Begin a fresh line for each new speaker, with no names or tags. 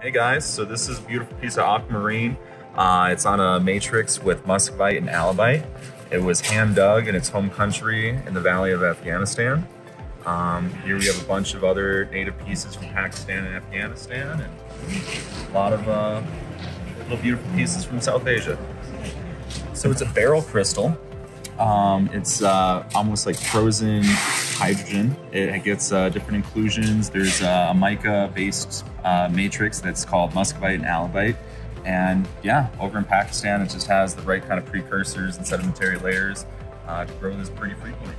Hey guys, so this is a beautiful piece of aquamarine. It's on a matrix with muscovite and alabite. It was hand dug in its home country in the valley of Afghanistan. Here we have a bunch of other native pieces from Pakistan and Afghanistan, and a lot of little beautiful pieces from South Asia. So it's a barrel crystal. It's almost like frozen hydrogen. It gets different inclusions. There's a mica-based matrix that's called muscovite and alabite. And yeah, over in Pakistan, it just has the right kind of precursors and sedimentary layers to grow this pretty frequently.